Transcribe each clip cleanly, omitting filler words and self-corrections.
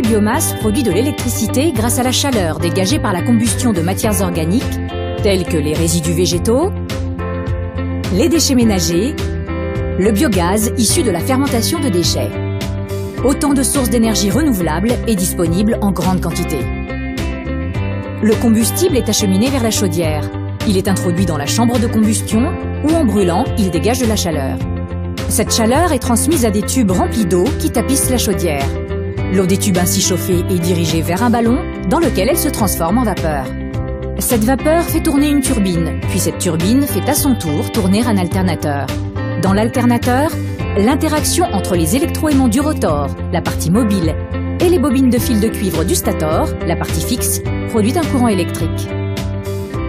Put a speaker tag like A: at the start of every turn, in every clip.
A: centrale biomasse produit de l'électricité grâce à la chaleur dégagée par la combustion de matières organiques, telles que les résidus végétaux, les déchets ménagers, le biogaz issu de la fermentation de déchets. Autant de sources d'énergie renouvelables et disponibles en grande quantité. Le combustible est acheminé vers la chaudière. Il est introduit dans la chambre de combustion où, en brûlant, il dégage de la chaleur. Cette chaleur est transmise à des tubes remplis d'eau qui tapissent la chaudière. L'eau des tubes ainsi chauffée est dirigée vers un ballon dans lequel elle se transforme en vapeur. Cette vapeur fait tourner une turbine, puis cette turbine fait à son tour tourner un alternateur. Dans l'alternateur, l'interaction entre les électroaimants du rotor, la partie mobile, et les bobines de fil de cuivre du stator, la partie fixe, produit un courant électrique.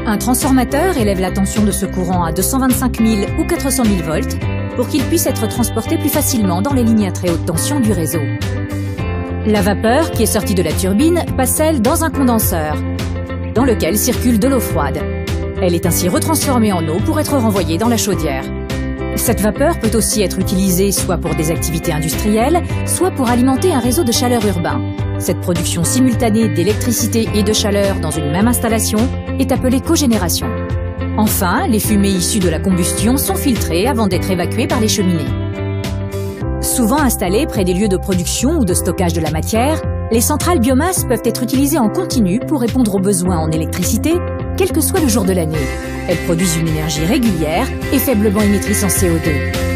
A: Un transformateur élève la tension de ce courant à 225 000 ou 400 000 volts pour qu'il puisse être transporté plus facilement dans les lignes à très haute tension du réseau. La vapeur qui est sortie de la turbine passe elle dans un condenseur, dans lequel circule de l'eau froide. Elle est ainsi retransformée en eau pour être renvoyée dans la chaudière. Cette vapeur peut aussi être utilisée soit pour des activités industrielles, soit pour alimenter un réseau de chaleur urbain. Cette production simultanée d'électricité et de chaleur dans une même installation est appelée cogénération. Enfin, les fumées issues de la combustion sont filtrées avant d'être évacuées par les cheminées. Souvent installées près des lieux de production ou de stockage de la matière, les centrales biomasse peuvent être utilisées en continu pour répondre aux besoins en électricité, quel que soit le jour de l'année. Elles produisent une énergie régulière et faiblement émettrice en CO2.